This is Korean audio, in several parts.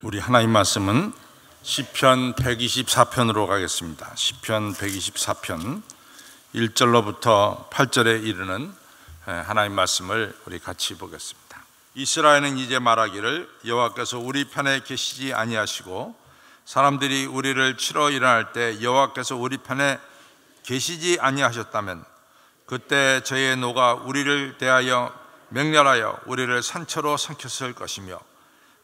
우리 하나님 말씀은 시편 124편으로 가겠습니다. 시편 124편 1절로부터 8절에 이르는 하나님 말씀을 우리 같이 보겠습니다. 이스라엘은 이제 말하기를 여호와께서 우리 편에 계시지 아니하시고 사람들이 우리를 치러 일어날 때 여호와께서 우리 편에 계시지 아니하셨다면 그때 저의 노가 우리를 대하여 맹렬하여 우리를 산처로 삼켰을 것이며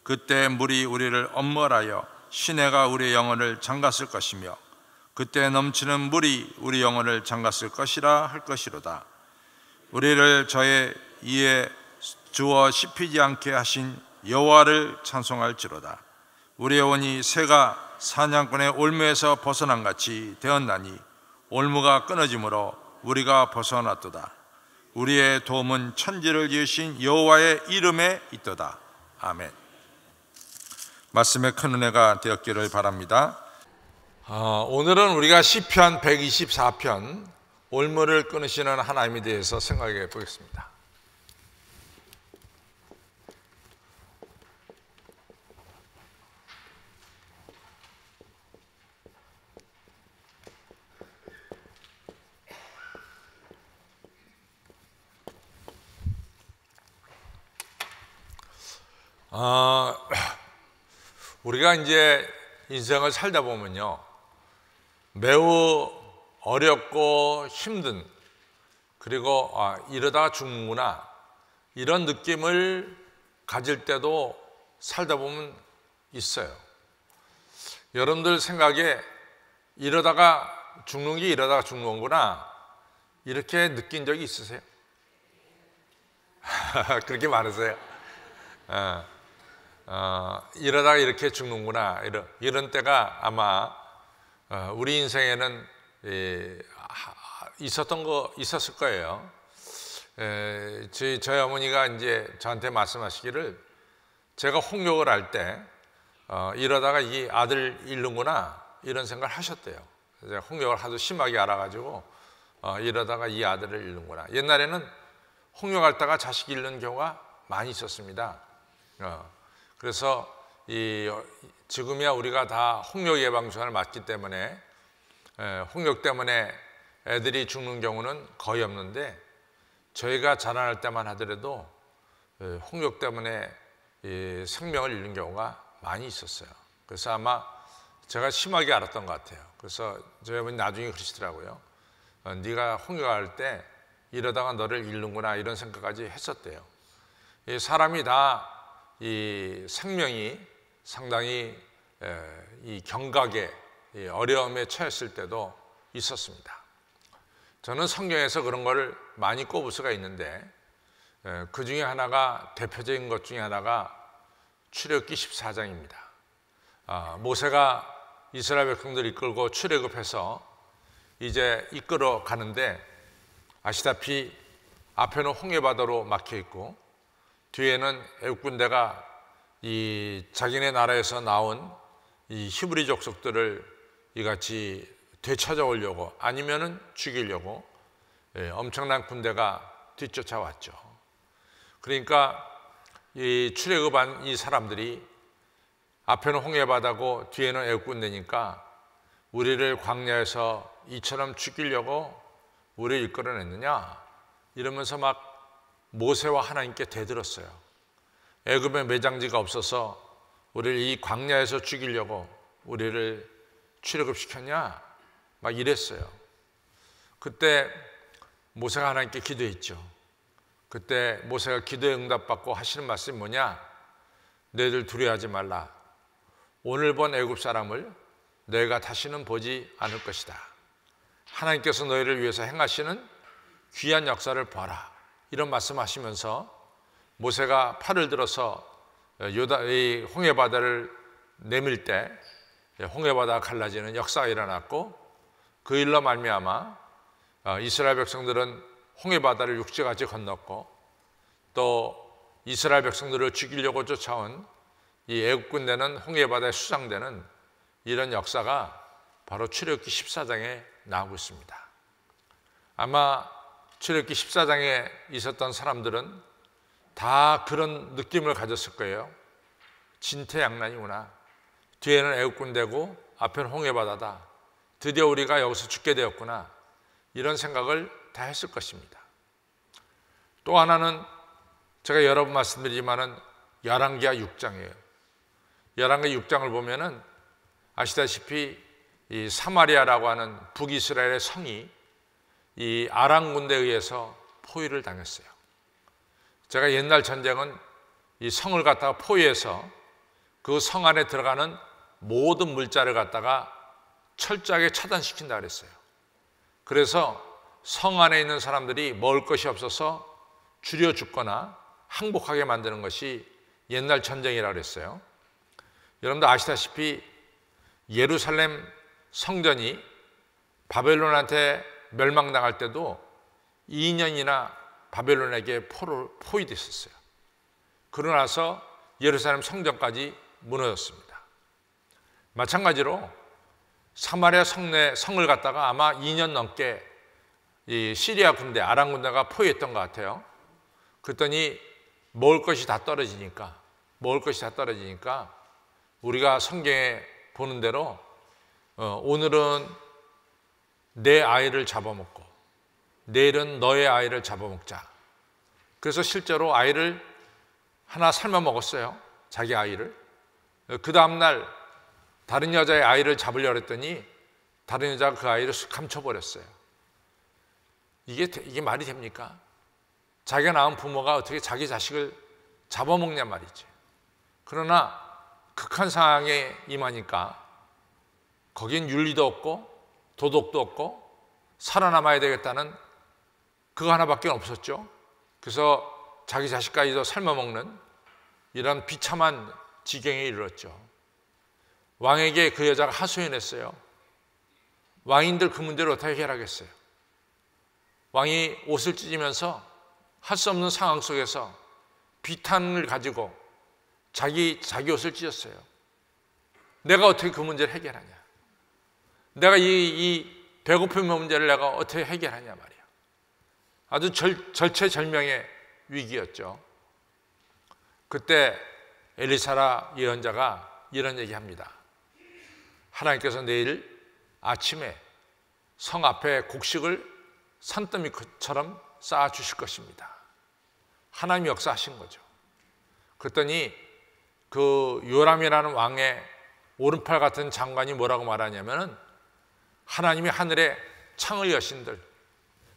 그때 물이 우리를 엄벌하여 시내가 우리의 영혼을 잠갔을 것이며 그때 넘치는 물이 우리 영혼을 잠갔을 것이라 할 것이로다. 우리를 저의 이에 주어 씹히지 않게 하신 여호와를 찬송할지로다. 우리의 영혼이 새가 사냥꾼의 올무에서 벗어난 같이 되었나니 올무가 끊어짐으로 우리가 벗어났도다. 우리의 도움은 천지를 지으신 여호와의 이름에 있도다. 아멘. 말씀에 큰 은혜가 되었기를 바랍니다. 오늘은 우리가 시편 124편 올무를 끊으시는 하나님에 대해서 생각해 보겠습니다. 우리가 이제 인생을 살다 보면요, 매우 어렵고 힘든, 그리고 이러다가 죽는구나 이런 느낌을 가질 때도 살다 보면 있어요. 여러분들 생각에 이러다가 죽는 게 이러다가 죽는 거구나 이렇게 느낀 적이 있으세요? 그렇게 많으세요? 이러다가 이렇게 죽는구나 이런 때가 아마 우리 인생에는 있었을 거예요. 저희 어머니가 이제 저한테 말씀하시기를 제가 홍역을 할 때 이러다가 이 아들 잃는구나 이런 생각을 하셨대요. 제가 홍역을 하도 심하게 알아가지고 이러다가 이 아들을 잃는구나. 옛날에는 홍역하다가 자식 잃는 경우가 많이 있었습니다. 그래서 지금이야 우리가 다 홍역 예방주사를 맞기 때문에 홍역 때문에 애들이 죽는 경우는 거의 없는데 저희가 자라날 때만 하더라도 홍역 때문에 생명을 잃는 경우가 많이 있었어요. 그래서 아마 제가 심하게 알았던 것 같아요. 그래서 저희 어머니 나중에 그러시더라고요. 네가 홍역할 때 이러다가 너를 잃는구나 이런 생각까지 했었대요. 사람이 다 이 생명이 상당히 이 경각에 어려움에 처했을 때도 있었습니다. 저는 성경에서 그런 걸 많이 꼽을 수가 있는데 그 중에 하나가 대표적인 것 중에 하나가 출애굽기 14장입니다. 모세가 이스라엘 백성들을 이끌고 출애굽해서 이제 이끌어 가는데 아시다시피 앞에는 홍해바다로 막혀 있고 뒤에는 애국 군대가 이 자기네 나라에서 나온 이 히브리 족속들을 이같이 되찾아오려고 아니면은 죽이려고 엄청난 군대가 뒤쫓아왔죠. 그러니까 이 출애굽한 이 사람들이 앞에는 홍해바다고 뒤에는 애국 군대니까 우리를 광야에서 이처럼 죽이려고 우리를 이끌어냈느냐 이러면서 막 모세와 하나님께 대들었어요. 애굽에 매장지가 없어서 우리를 이 광야에서 죽이려고 우리를 출애굽시켰냐 막 이랬어요. 그때 모세가 하나님께 기도했죠. 그때 모세가 기도에 응답받고 하시는 말씀이 뭐냐? 너희들 두려워하지 말라. 오늘 본 애굽 사람을 너희가 다시는 보지 않을 것이다. 하나님께서 너희를 위해서 행하시는 귀한 역사를 봐라. 이런 말씀하시면서 모세가 팔을 들어서 홍해바다를 내밀 때 홍해바다가 갈라지는 역사가 일어났고 그 일로 말미암아 이스라엘 백성들은 홍해바다를 육지같이 건넜고 또 이스라엘 백성들을 죽이려고 쫓아온 이 애국 군대는 홍해바다에 수장되는 이런 역사가 바로 출애굽기 14장에 나오고 있습니다. 아마 출애굽기 14장에 있었던 사람들은 다 그런 느낌을 가졌을 거예요. 진퇴양난이구나. 뒤에는 애국군대고 앞에는 홍해바다다. 드디어 우리가 여기서 죽게 되었구나. 이런 생각을 다 했을 것입니다. 또 하나는 제가 여러 번 말씀드리지만은 열왕기하 6장이에요. 열왕기 6장을 보면은 아시다시피 이 사마리아라고 하는 북이스라엘의 성이 이 아람 군대에 의해서 포위를 당했어요. 제가 옛날 전쟁은 이 성을 갖다가 포위해서 그 성 안에 들어가는 모든 물자를 갖다가 철저하게 차단시킨다 그랬어요. 그래서 성 안에 있는 사람들이 먹을 것이 없어서 줄여 죽거나 항복하게 만드는 것이 옛날 전쟁이라고 그랬어요. 여러분들 아시다시피 예루살렘 성전이 바벨론한테 멸망당할 때도 2년이나 바벨론에게 포위됐었어요. 그러고 나서 예루살렘 성전까지 무너졌습니다. 마찬가지로 사마리아 성을 갖다가 아마 2년 넘게 이 시리아 군대, 아람 군대가 포위했던 것 같아요. 그랬더니 먹을 것이 다 떨어지니까 우리가 성경에 보는 대로 오늘은 내 아이를 잡아먹고 내일은 너의 아이를 잡아먹자. 그래서 실제로 아이를 하나 삶아 먹었어요. 자기 아이를. 그 다음날 다른 여자의 아이를 잡으려고 했더니 다른 여자가 그 아이를 감춰버렸어요. 이게 말이 됩니까? 자기가 낳은 부모가 어떻게 자기 자식을 잡아먹냐 말이지. 그러나 극한 상황에 임하니까 거긴 윤리도 없고 도덕도 없고 살아남아야 되겠다는 그거 하나밖에 없었죠. 그래서 자기 자식까지도 삶아먹는 이런 비참한 지경에 이르렀죠. 왕에게 그 여자가 하소연했어요. 왕인들 그 문제를 어떻게 해결하겠어요? 왕이 옷을 찢으면서 할 수 없는 상황 속에서 비탄을 가지고 자기 옷을 찢었어요. 내가 어떻게 그 문제를 해결하냐? 내가 이 배고픔 문제를 내가 어떻게 해결하냐 말이야. 아주 절체절명의 위기였죠. 그때 엘리사라 예언자가 이런 얘기합니다. 하나님께서 내일 아침에 성 앞에 곡식을 산더미처럼 쌓아 주실 것입니다. 하나님이 역사하신 거죠. 그랬더니 그 요람이라는 왕의 오른팔 같은 장관이 뭐라고 말하냐면은 하나님이 하늘에 창을 여신들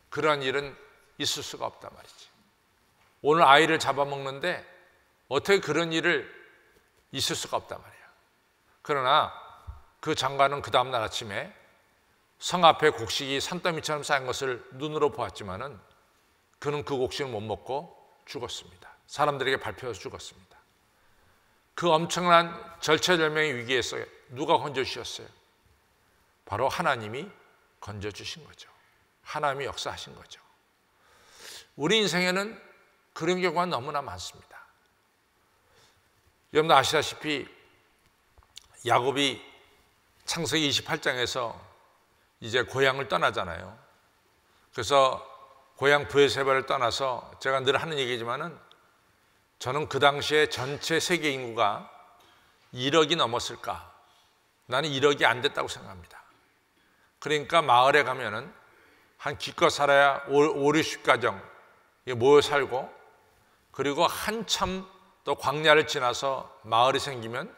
그런 일은 있을 수가 없단 말이지. 오늘 아이를 잡아먹는데 어떻게 그런 일을 있을 수가 없단 말이야. 그러나 그 장관은 그 다음날 아침에 성 앞에 곡식이 산더미처럼 쌓인 것을 눈으로 보았지만은 그는 그 곡식을 못 먹고 죽었습니다. 사람들에게 밟혀서 죽었습니다. 그 엄청난 절체절명의 위기에서 누가 건져주셨어요? 바로 하나님이 건져주신 거죠. 하나님이 역사하신 거죠. 우리 인생에는 그런 경우가 너무나 많습니다. 여러분 아시다시피 야곱이 창세기 28장에서 이제 고향을 떠나잖아요. 그래서 고향 브에세바를 떠나서 제가 늘 하는 얘기지만은 저는 그 당시에 전체 세계 인구가 1억이 넘었을까? 나는 1억이 안 됐다고 생각합니다. 그러니까 마을에 가면은 한 기껏 살아야 50가정 모여 살고 그리고 한참 또 광야를 지나서 마을이 생기면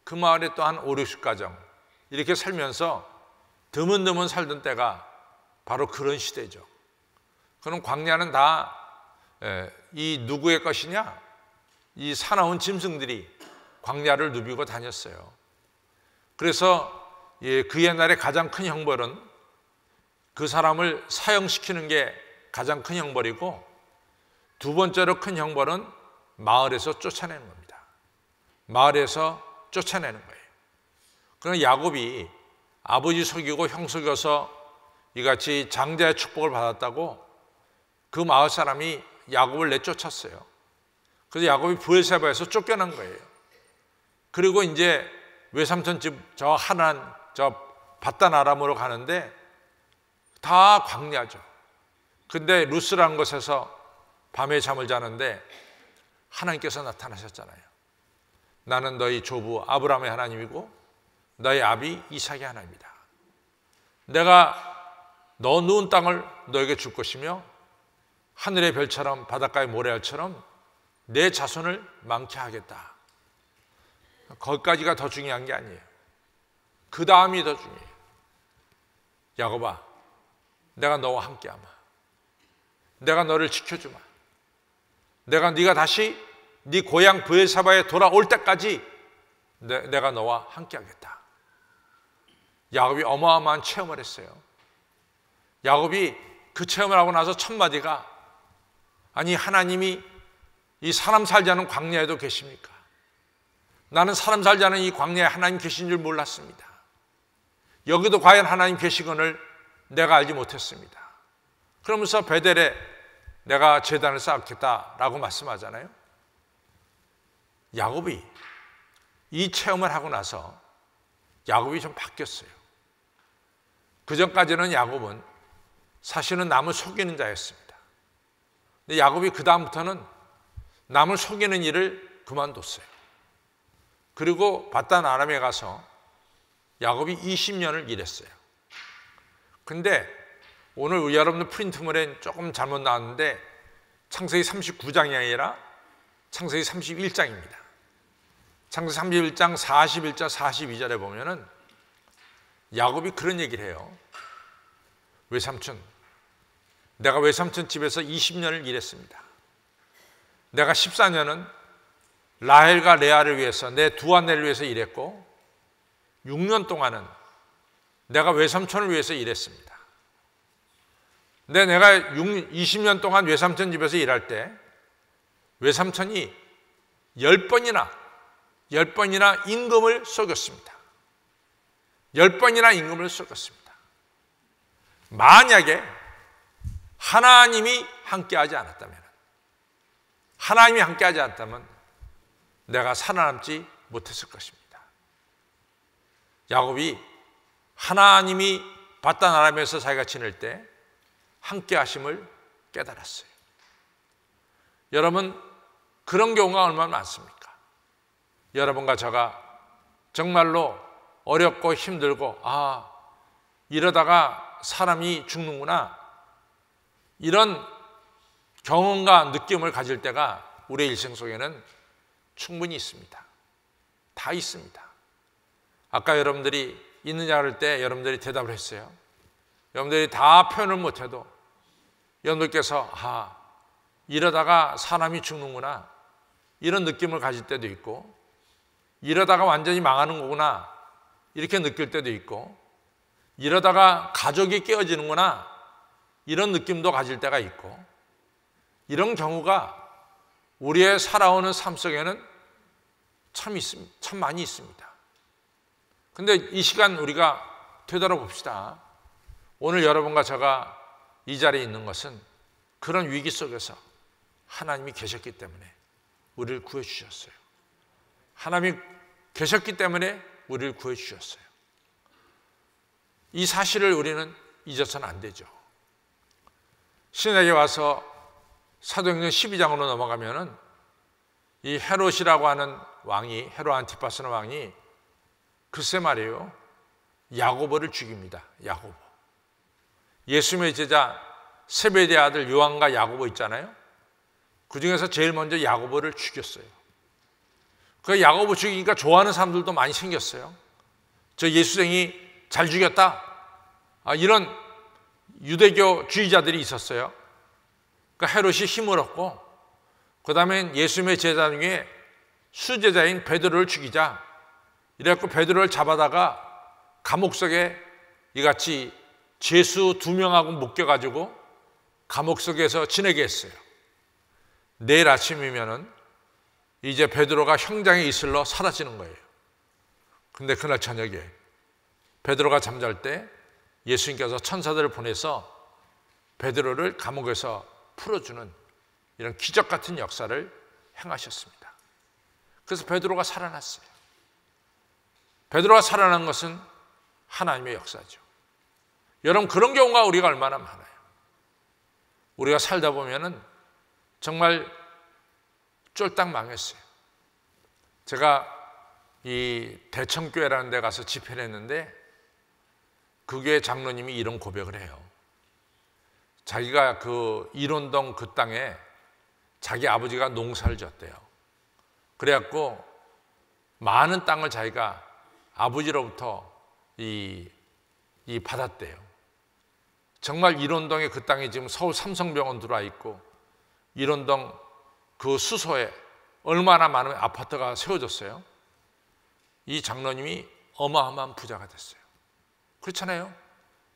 그 마을에 또 한 50가정 이렇게 살면서 드문드문 살던 때가 바로 그런 시대죠. 그럼 광야는 다 이 누구의 것이냐? 이 사나운 짐승들이 광야를 누비고 다녔어요. 그래서 그 옛날에 가장 큰 형벌은 그 사람을 사형시키는 게 가장 큰 형벌이고 두 번째로 큰 형벌은 마을에서 쫓아내는 겁니다. 마을에서 쫓아내는 거예요. 그럼 야곱이 아버지 속이고 형 속여서 이같이 장자의 축복을 받았다고 그 마을 사람이 야곱을 내쫓았어요. 그래서 야곱이 브에세바에서 쫓겨난 거예요. 그리고 이제 외삼촌집 저 하난 저 바단 아람으로 가는데 다 광야죠. 근데 루스라는 곳에서 밤에 잠을 자는데 하나님께서 나타나셨잖아요. 나는 너희 조부 아브라함의 하나님이고 너희 아비 이삭의 하나님이다. 내가 너 누운 땅을 너에게 줄 것이며 하늘의 별처럼 바닷가의 모래알처럼 내 자손을 많게 하겠다. 거기까지가 더 중요한 게 아니에요. 그 다음이 더 중요해요. 야곱아, 내가 너와 함께하마. 내가 너를 지켜주마. 네가 다시 네 고향 브에사바에 돌아올 때까지 내가 너와 함께하겠다. 야곱이 어마어마한 체험을 했어요. 야곱이 그 체험을 하고 나서 첫 마디가, 아니 하나님이 이 사람 살지 않은 광야에도 계십니까? 나는 사람 살지 않은 이 광야에 하나님 계신 줄 몰랐습니다. 여기도 과연 하나님 계시건을 내가 알지 못했습니다. 그러면서 베델에 내가 제단을 쌓겠다라고 말씀하잖아요. 야곱이 이 체험을 하고 나서 야곱이 좀 바뀌었어요. 그전까지는 야곱은 사실은 남을 속이는 자였습니다. 근데 야곱이 그 다음부터는 남을 속이는 일을 그만뒀어요. 그리고 바단 아람에 가서 야곱이 20년을 일했어요. 근데 오늘 여러분들 프린트물에 조금 잘못 나왔는데 창세기 39장이 아니라 창세기 31장입니다. 창세기 31장 41절 42절에 보면은 야곱이 그런 얘기를 해요. 외삼촌, 내가 외삼촌 집에서 20년을 일했습니다. 내가 14년은 라헬과 레아를 위해서, 내 두 아내를 위해서 일했고 6년 동안은 내가 외삼촌을 위해서 일했습니다. 근데 내가 20년 동안 외삼촌 집에서 일할 때 외삼촌이 10번이나 임금을 속였습니다. 10번이나 임금을 속였습니다. 만약에 하나님이 함께하지 않았다면 내가 살아남지 못했을 것입니다. 야곱이 하나님이 바단 아람에서 자기가 지낼 때 함께 하심을 깨달았어요. 여러분, 그런 경우가 얼마나 많습니까? 여러분과 제가 정말로 어렵고 힘들고, 이러다가 사람이 죽는구나, 이런 경험과 느낌을 가질 때가 우리의 일생 속에는 충분히 있습니다. 다 있습니다. 아까 여러분들이 있느냐 할 때 여러분들이 대답을 했어요. 여러분들이 다 표현을 못해도 여러분들께서 이러다가 사람이 죽는구나, 이런 느낌을 가질 때도 있고, 이러다가 완전히 망하는 거구나 이렇게 느낄 때도 있고, 이러다가 가족이 깨어지는구나 이런 느낌도 가질 때가 있고, 이런 경우가 우리의 살아오는 삶 속에는 참 많이 있습니다. 근데 이 시간 우리가 되돌아봅시다. 오늘 여러분과 제가 이 자리에 있는 것은 그런 위기 속에서 하나님이 계셨기 때문에 우리를 구해주셨어요. 하나님이 계셨기 때문에 우리를 구해주셨어요. 이 사실을 우리는 잊어서는 안 되죠. 신약에 와서 사도행전 12장으로 넘어가면은 이 헤롯이라고 하는 왕이, 헤롯 안티파스는 왕이 글쎄 말이에요, 야고보를 죽입니다. 야고보. 예수님의 제자 세베대의 아들 요한과 야고보 있잖아요. 그 중에서 제일 먼저 야고보를 죽였어요. 그 야고보 죽이니까 좋아하는 사람들도 많이 생겼어요. 저 예수생이 잘 죽였다, 이런 유대교 주의자들이 있었어요. 그 헤롯이 힘을 얻고, 그 다음에 예수님의 제자 중에 수제자인 베드로를 죽이자, 이래갖고 베드로를 잡아다가 감옥 속에 이같이 죄수 2명하고 묶여가지고 감옥 속에서 지내게 했어요. 내일 아침이면은 이제 베드로가 형장의 이슬로 사라지는 거예요. 근데 그날 저녁에 베드로가 잠잘 때 예수님께서 천사들을 보내서 베드로를 감옥에서 풀어주는 이런 기적 같은 역사를 행하셨습니다. 그래서 베드로가 살아났어요. 베드로가 살아난 것은 하나님의 역사죠. 여러분, 그런 경우가 우리가 얼마나 많아요. 우리가 살다 보면은 정말 쫄딱 망했어요. 제가 이 대청교회라는 데 가서 집회를 했는데 그 교회 장로님이 이런 고백을 해요. 자기가 그 일원동 그 땅에 자기 아버지가 농사를 지었대요. 그래갖고 많은 땅을 자기가 아버지로부터 이 받았대요. 정말 일원동에 그 땅이 지금 서울 삼성병원 들어와 있고 일원동 그 수소에 얼마나 많은 아파트가 세워졌어요. 이 장로님이 어마어마한 부자가 됐어요. 그렇잖아요.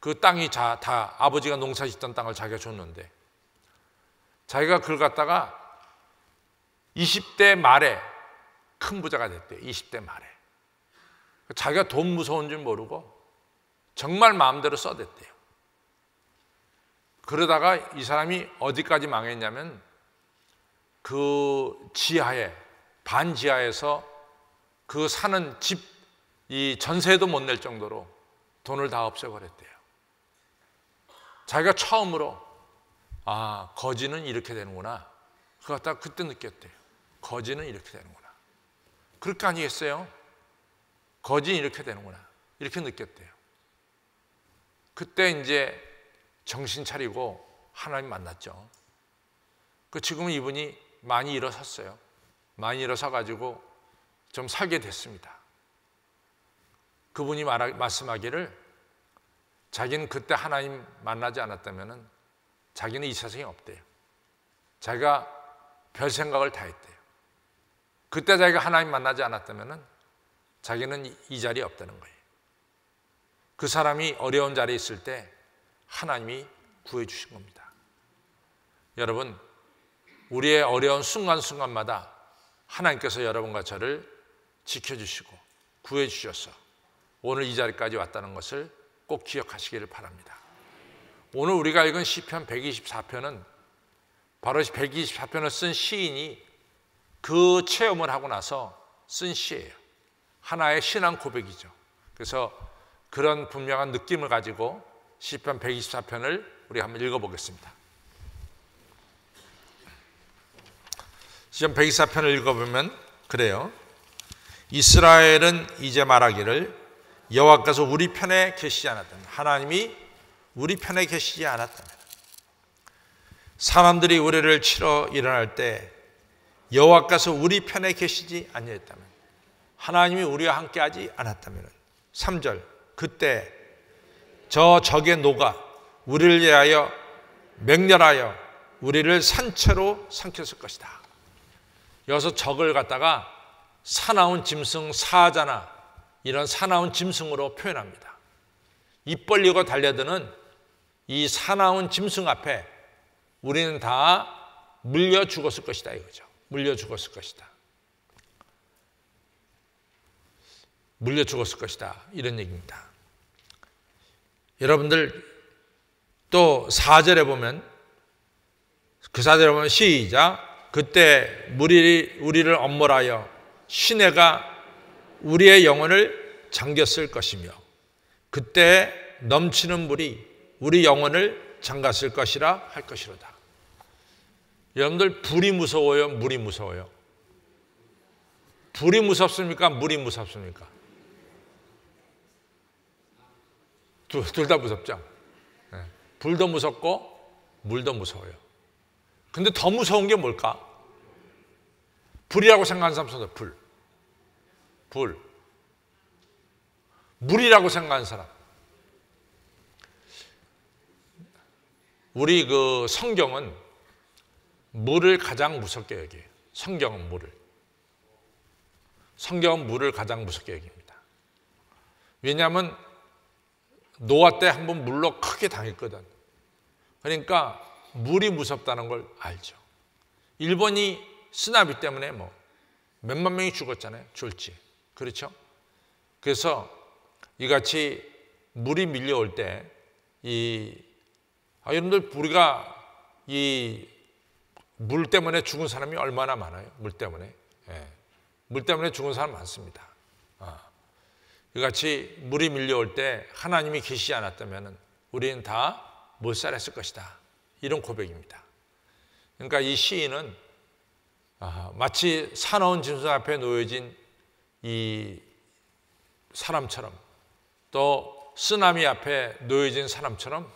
그 땅이 다 아버지가 농사 짓던 땅을 자기가 줬는데 자기가 그걸 갖다가 20대 말에 큰 부자가 됐대요. 20대 말에. 자기가 돈 무서운 줄 모르고 정말 마음대로 써댔대요. 그러다가 이 사람이 어디까지 망했냐면 그 지하에 반지하에서 그 사는 집 이 전세도 못 낼 정도로 돈을 다 없애버렸대요. 자기가 처음으로 거지는 이렇게 되는구나. 그거 갖다가 그때 느꼈대요. 거지는 이렇게 되는구나. 그럴 거 아니겠어요? 거지는 이렇게 되는구나. 이렇게 느꼈대요. 그때 이제 정신 차리고 하나님 만났죠. 지금은 이분이 많이 일어섰어요. 많이 일어서가지고 좀 살게 됐습니다. 그분이 말씀하기를 자기는 그때 하나님 만나지 않았다면 자기는 이 세상에 없대요. 자기가 별 생각을 다 했대요. 그때 자기가 하나님 만나지 않았다면 자기는 이 자리에 없다는 거예요. 그 사람이 어려운 자리에 있을 때 하나님이 구해주신 겁니다. 여러분, 우리의 어려운 순간순간마다 하나님께서 여러분과 저를 지켜주시고 구해주셔서 오늘 이 자리까지 왔다는 것을 꼭 기억하시기를 바랍니다. 오늘 우리가 읽은 시편 124편은 바로 124편을 쓴 시인이 그 체험을 하고 나서 쓴 시예요. 하나의 신앙 고백이죠. 그래서 그런 분명한 느낌을 가지고 시편 124편을 우리 한번 읽어보겠습니다. 시편 124편을 읽어보면 그래요. 이스라엘은 이제 말하기를 여호와께서 우리 편에 계시지 않았다면, 하나님이 우리 편에 계시지 않았다면, 사람들이 우리를 치러 일어날 때 여호와께서 우리 편에 계시지 아니했다면, 하나님이 우리와 함께하지 않았다면, 3절 그때 저 적의 노가 우리를 위하여 맹렬하여 우리를 산채로 삼켰을 것이다. 여기서 적을 갖다가 사나운 짐승 사자나 이런 사나운 짐승으로 표현합니다. 입 벌리고 달려드는 이 사나운 짐승 앞에 우리는 다 물려 죽었을 것이다 이거죠. 물려 죽었을 것이다. 물려 죽었을 것이다 이런 얘기입니다. 여러분들 또 4절에 보면 그 4절에 보면 시작. 그때 우리를 엄몰하여 시내가 우리의 영혼을 잠겼을 것이며 그때 넘치는 물이 우리 영혼을 잠갔을 것이라 할 것이로다. 여러분들 불이 무서워요? 물이 무서워요? 불이 무섭습니까? 물이 무섭습니까? 둘 다 무섭죠? 네. 불도 무섭고 물도 무서워요. 근데 더 무서운 게 뭘까? 불이라고 생각하는 사람 손들. 불. 물이라고 생각하는 사람. 우리 그 성경은 물을 가장 무섭게 여겨요. 성경은 물을 가장 무섭게 여깁니다. 왜냐하면 노아 때 한번 물로 크게 당했거든. 그러니까 물이 무섭다는 걸 알죠. 일본이 쓰나미 때문에 몇만 명이 죽었잖아요. 졸지. 그렇죠? 그래서 이같이 물이 밀려올 때 여러분들 우리가 이 물 때문에 죽은 사람이 얼마나 많아요? 물 때문에. 예. 물 때문에 죽은 사람 많습니다. 이같이 물이 밀려올 때 하나님이 계시지 않았다면 우리는 다 몰살했을 것이다. 이런 고백입니다. 그러니까 이 시인은 마치 사나운 짐승 앞에 놓여진 이 사람처럼 또 쓰나미 앞에 놓여진 사람처럼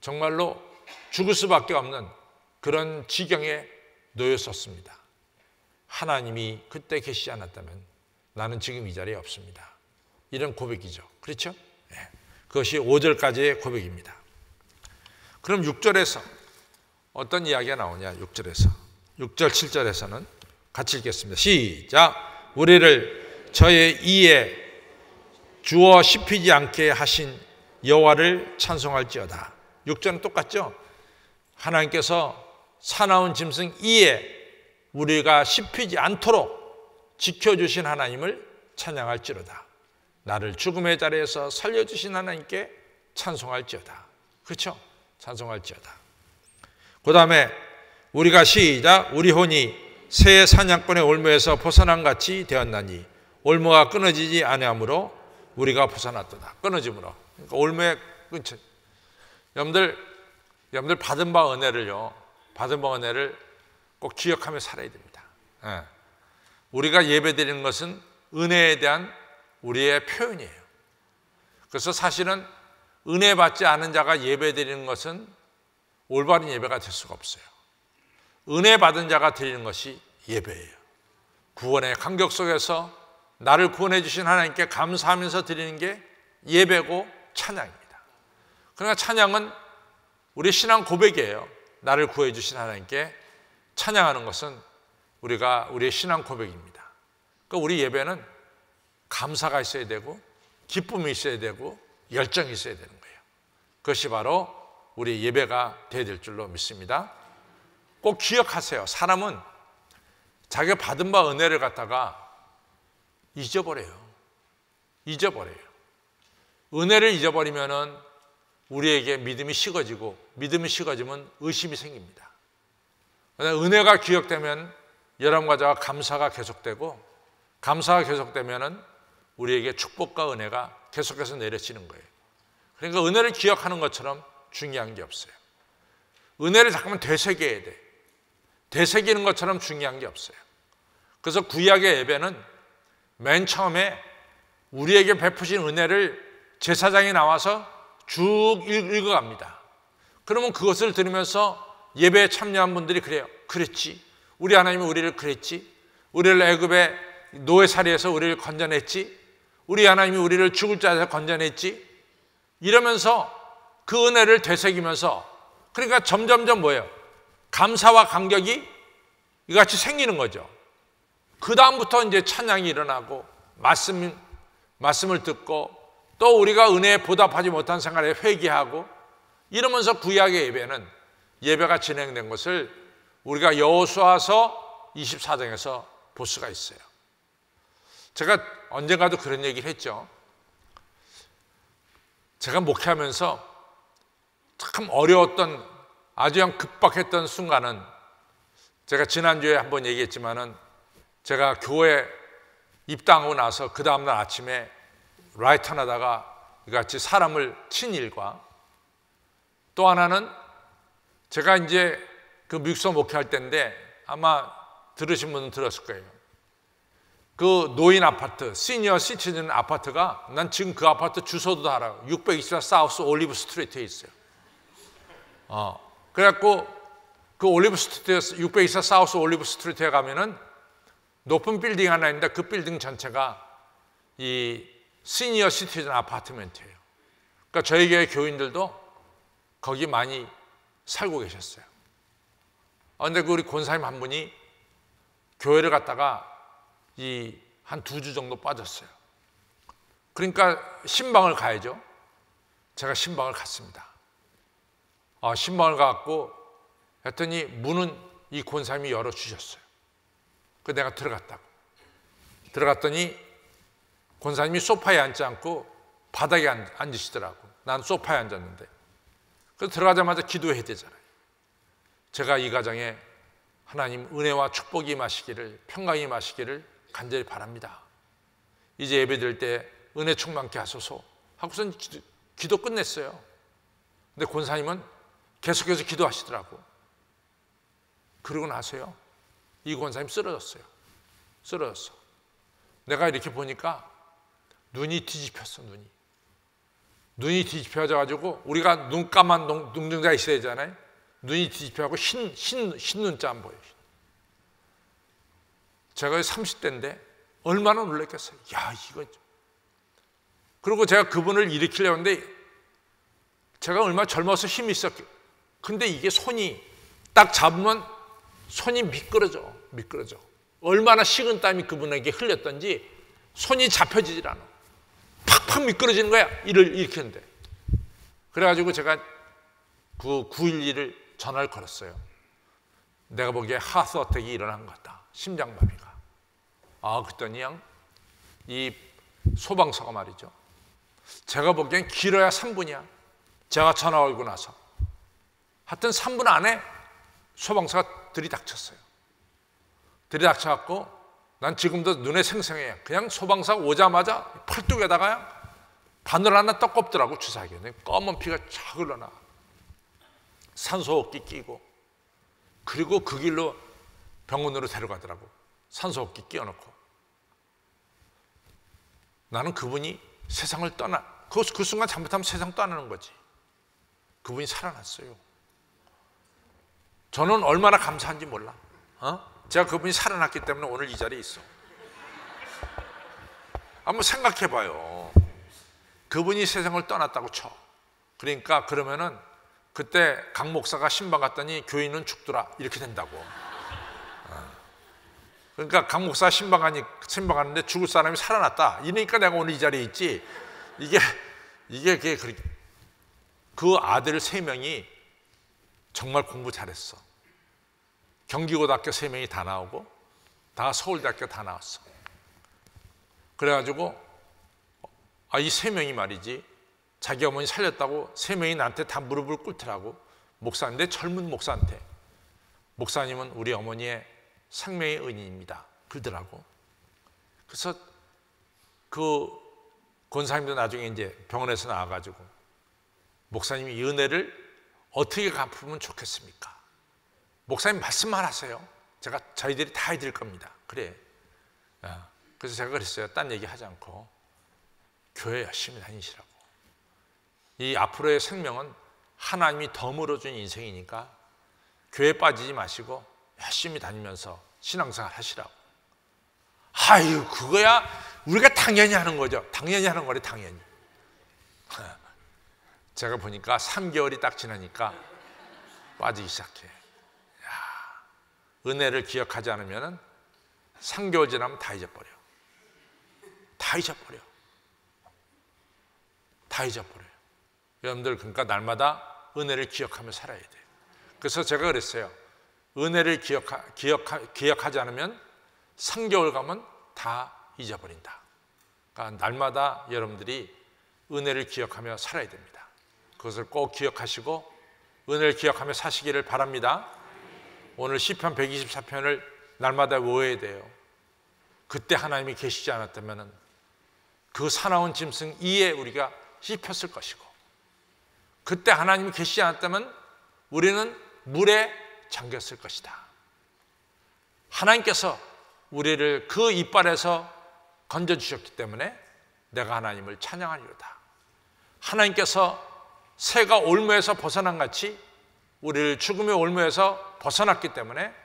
정말로 죽을 수밖에 없는 그런 지경에 놓였었습니다. 하나님이 그때 계시지 않았다면 나는 지금 이 자리에 없습니다. 이런 고백이죠. 그렇죠? 네. 그것이 5절까지의 고백입니다. 그럼 6절에서 어떤 이야기가 나오냐? 6절에서 6절 7절에서는 같이 읽겠습니다. 시작. 우리를 저의 이에 주어 씹히지 않게 하신 여호와를 찬송할지어다. 6절은 똑같죠? 하나님께서 사나운 짐승 이에 우리가 씹히지 않도록 지켜주신 하나님을 찬양할지로다. 나를 죽음의 자리에서 살려주신 하나님께 찬송할지어다. 그렇죠? 찬송할지어다. 그 다음에 우리가 시작. 우리 혼이 새 사냥꾼의 올무에서 벗어난 같이 되었나니 올무가 끊어지지 아니하므로 우리가 벗어났도다. 끊어짐으로. 그러니까 올무의 끊쳐. 여러분들 받은 바 은혜를요. 받은 바 은혜를 꼭 기억하며 살아야 됩니다. 예. 우리가 예배드리는 것은 은혜에 대한 우리의 표현이에요. 그래서 사실은 은혜 받지 않은 자가 예배드리는 것은 올바른 예배가 될 수가 없어요. 은혜 받은 자가 드리는 것이 예배예요. 구원의 감격 속에서 나를 구원해 주신 하나님께 감사하면서 드리는 게 예배고 찬양입니다. 그러나 찬양은 우리 신앙 고백이에요. 나를 구해 주신 하나님께 찬양하는 것은 우리의 신앙 고백입니다. 그러니까 우리 예배는 감사가 있어야 되고 기쁨이 있어야 되고 열정이 있어야 되는 거예요. 그것이 바로 우리의 예배가 되어야 될 줄로 믿습니다. 꼭 기억하세요. 사람은 자기가 받은 바 은혜를 갖다가 잊어버려요. 은혜를 잊어버리면은 우리에게 믿음이 식어지고 믿음이 식어지면 의심이 생깁니다. 은혜가 기억되면 여러분과 저와 감사가 계속되고 감사가 계속되면은 우리에게 축복과 은혜가 계속해서 내려지는 거예요. 그러니까 은혜를 기억하는 것처럼 중요한 게 없어요. 은혜를 잠깐만 되새겨야 돼. 되새기는 것처럼 중요한 게 없어요. 그래서 구약의 예배는 맨 처음에 우리에게 베푸신 은혜를 제사장이 나와서 쭉 읽어갑니다. 그러면 그것을 들으면서 예배에 참여한 분들이 그래요. 그랬지. 우리 하나님이 우리를 그랬지. 우리를 애굽의 노예살이에서 우리를 건져냈지. 우리 하나님이 우리를 죽을 자에서 건져냈지. 이러면서 그 은혜를 되새기면서 그러니까 점점점 뭐예요? 감사와 감격이 이같이 생기는 거죠. 그 다음부터 이제 찬양이 일어나고 말씀을 듣고 또 우리가 은혜에 보답하지 못한 생활에 회개하고 이러면서 구약의 예배가 진행된 것을 우리가 여호수아서 24장에서 볼 수가 있어요. 제가 언젠가도 그런 얘기를 했죠. 제가 목회하면서 참 어려웠던 아주 급박했던 순간은 제가 지난주에 한번 얘기했지만은 제가 교회 입당하고 나서 그 다음날 아침에 라이턴 하다가 이같이 사람을 친 일과 또 하나는 제가 이제 그 미국서 목회할 때인데 아마 들으신 분은 들었을 거예요. 그 노인 아파트, 시니어 시티즌 아파트가 난 지금 그 아파트 주소도 다 알아요. 624 사우스 올리브 스트리트에 있어요. 그래갖고 그 올리브 스트리트 624 사우스 올리브 스트리트에 가면은 높은 빌딩 하나 있는데 그 빌딩 전체가 이 시니어 시티즌 아파트멘트예요. 그러니까 저희 교회 교인들도 거기 많이 살고 계셨어요. 그런데 우리 권사님 한 분이 교회를 갔다가 한 2주 정도 빠졌어요. 그러니까 신방을 가야죠. 제가 신방을 갔습니다. 신방을 가고 했더니 문은 이 권사님이 열어주셨어요. 그 내가 들어갔더니 권사님이 소파에 앉지 않고 바닥에 앉으시더라고. 난 소파에 앉았는데. 그래서 들어가자마자 기도해야 되잖아요. 제가 이 가정에 하나님 은혜와 축복이 임하시기를, 평강이 임하시기를 간절히 바랍니다. 이제 예배드릴 때 은혜 충만케 하소서 하고선 기도 끝냈어요. 근데 권사님은 계속해서 기도하시더라고. 그러고 나서요, 이 권사님 쓰러졌어요. 내가 이렇게 보니까 눈이 뒤집혔어. 눈이 뒤집혀져가지고 우리가 눈 까만 눈동자 있어야 되잖아요. 눈이 뒤집혀가고 흰 눈자 안 보여요. 제가 30대인데 얼마나 놀랐겠어요. 야, 이거. 그리고 제가 그분을 일으키려고 했는데 제가 얼마나 젊어서 힘이 있었겠. 근데 이게 손이 딱 잡으면 손이 미끄러져. 얼마나 식은땀이 그분에게 흘렸던지 손이 잡혀지질 않아. 팍팍 미끄러지는 거야. 일을 일으키는데. 그래가지고 제가 그 911을 전화를 걸었어요. 내가 보기에 하트 어택이 일어난 것 같다. 심장마비가. 그랬더니 이 소방서가 말이죠. 제가 보기엔 길어야 3분이야. 제가 전화 걸고 나서. 하여튼 3분 안에 소방서가 들이닥쳤어요. 들이닥쳐갖고 난 지금도 눈에 생생해요. 그냥 소방사 오자마자 팔뚝에다가 바늘 하나 떡 꼽더라고. 주사기. 검은 피가 쫙 흘러나. 산소호흡기 끼고. 그리고 그 길로 병원으로 데려가더라고. 산소호흡기 끼워놓고. 나는 그분이 세상을 그 순간 잘못하면 세상 떠나는 거지. 그분이 살아났어요. 저는 얼마나 감사한지 몰라. 제가 그분이 살아났기 때문에 오늘 이 자리에 있어. 한번 생각해봐요. 그분이 세상을 떠났다고 쳐. 그러니까 그러면은 그때 강 목사가 신방 갔더니 교인은 죽더라 이렇게 된다고. 그러니까 강 목사가 신방 갔는데 죽을 사람이 살아났다. 이러니까 내가 오늘 이 자리에 있지. 이게 그 아들 3명이 정말 공부 잘했어. 경기고등학교 3명이 다 나오고 다 서울대학교 다 나왔어. 그래가지고 이 3명이 말이지 자기 어머니 살렸다고 3명이 나한테 다 무릎을 꿇더라고. 목사인데 젊은 목사한테. 목사님은 우리 어머니의 생명의 은인입니다. 그러더라고. 그래서 그 권사님도 나중에 이제 병원에서 나와가지고 목사님이 이 은혜를 어떻게 갚으면 좋겠습니까? 목사님 말씀만 하세요. 저희들이 다 해드릴 겁니다. 그래. 그래서 제가 그랬어요. 딴 얘기 하지 않고 교회 열심히 다니시라고. 이 앞으로의 생명은 하나님이 덤으로 준 인생이니까 교회 빠지지 마시고 열심히 다니면서 신앙생활 하시라고. 아유, 그거야 우리가 당연히 하는 거죠. 당연히 하는 거래, 당연히. 제가 보니까 3개월이 딱 지나니까 빠지기 시작해. 은혜를 기억하지 않으면 3개월 지나면 다 잊어버려. 여러분들 그러니까 날마다 은혜를 기억하며 살아야 돼요. 그래서 제가 그랬어요. 은혜를 기억하지 않으면 3개월 가면 다 잊어버린다. 그러니까 날마다 여러분들이 은혜를 기억하며 살아야 됩니다. 그것을 꼭 기억하시고 은혜를 기억하며 사시기를 바랍니다. 오늘 시편 124편을 날마다 외워야 돼요. 그때 하나님이 계시지 않았다면 그 사나운 짐승 이에 우리가 씹혔을 것이고, 그때 하나님이 계시지 않았다면 우리는 물에 잠겼을 것이다. 하나님께서 우리를 그 이빨에서 건져주셨기 때문에 내가 하나님을 찬양하리로다. 하나님께서 새가 올무에서 벗어난 같이 우리를 죽음의 올무에서 벗어났기 때문에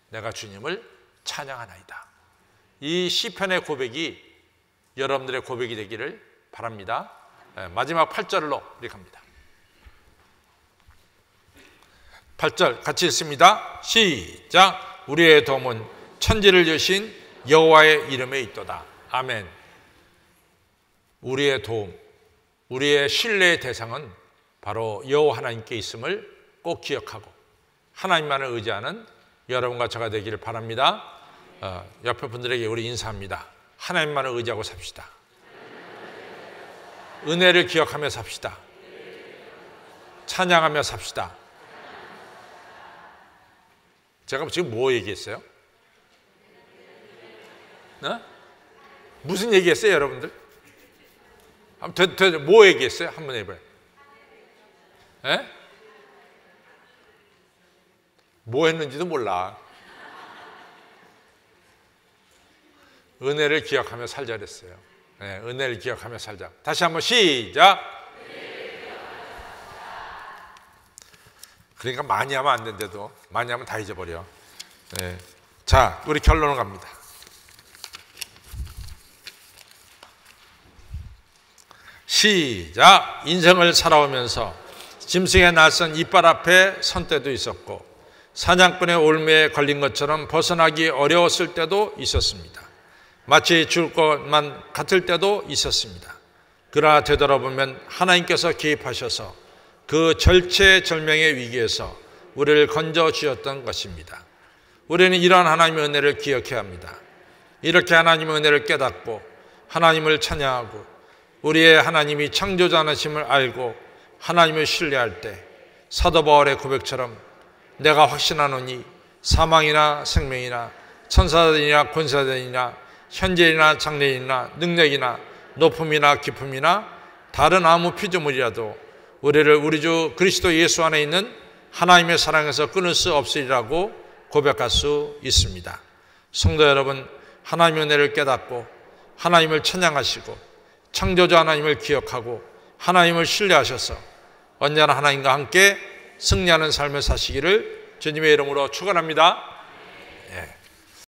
내가 주님을 찬양하나이다. 이 시편의 고백이 여러분들의 고백이 되기를 바랍니다. 마지막 8절로 우리 갑니다. 8절 같이 읽습니다. 시작. 우리의 도움은 천지를 여신 여호와의 이름에 있도다. 아멘. 우리의 도움, 우리의 신뢰의 대상은 바로 여호와 하나님께 있음을 꼭 기억하고 하나님만을 의지하는 여러분과 저가 되기를 바랍니다. 옆에 분들에게 우리 인사합니다. 하나님만을 의지하고 삽시다. 은혜를 기억하며 삽시다. 찬양하며 삽시다. 제가 지금 뭐 얘기했어요? 무슨 얘기했어요, 여러분들? 뭐 얘기했어요? 한번 해봐요. 뭐 했는지도 몰라. 은혜를 기억하며 살자 그랬어요. 네, 은혜를 기억하며 살자. 다시 한번 시작. 그러니까 많이 하면 안 된대도 많이 하면 다 잊어버려. 네. 자, 우리 결론을 갑니다. 시작. 인생을 살아오면서 짐승의 낯선 이빨 앞에 선 때도 있었고 사냥꾼의 올매에 걸린 것처럼 벗어나기 어려웠을 때도 있었습니다. 마치 죽을 것만 같을 때도 있었습니다. 그러나 되돌아보면 하나님께서 개입하셔서 그 절체절명의 위기에서 우리를 건져주셨던 것입니다. 우리는 이러한 하나님의 은혜를 기억해야 합니다. 이렇게 하나님의 은혜를 깨닫고 하나님을 찬양하고 우리의 하나님이 창조자이심을 알고 하나님을 신뢰할 때 사도 바울의 고백처럼 내가 확신하노니 사망이나 생명이나 천사들이나 권사들이나 현재이나 장래이나 능력이나 높음이나 깊음이나 다른 아무 피조물이라도 우리를 우리 주 그리스도 예수 안에 있는 하나님의 사랑에서 끊을 수 없으리라고 고백할 수 있습니다. 성도 여러분, 하나님의 은혜를 깨닫고 하나님을 찬양하시고 창조자 하나님을 기억하고 하나님을 신뢰하셔서 언제나 하나님과 함께 승리하는 삶을 사시기를 주님의 이름으로 축원합니다.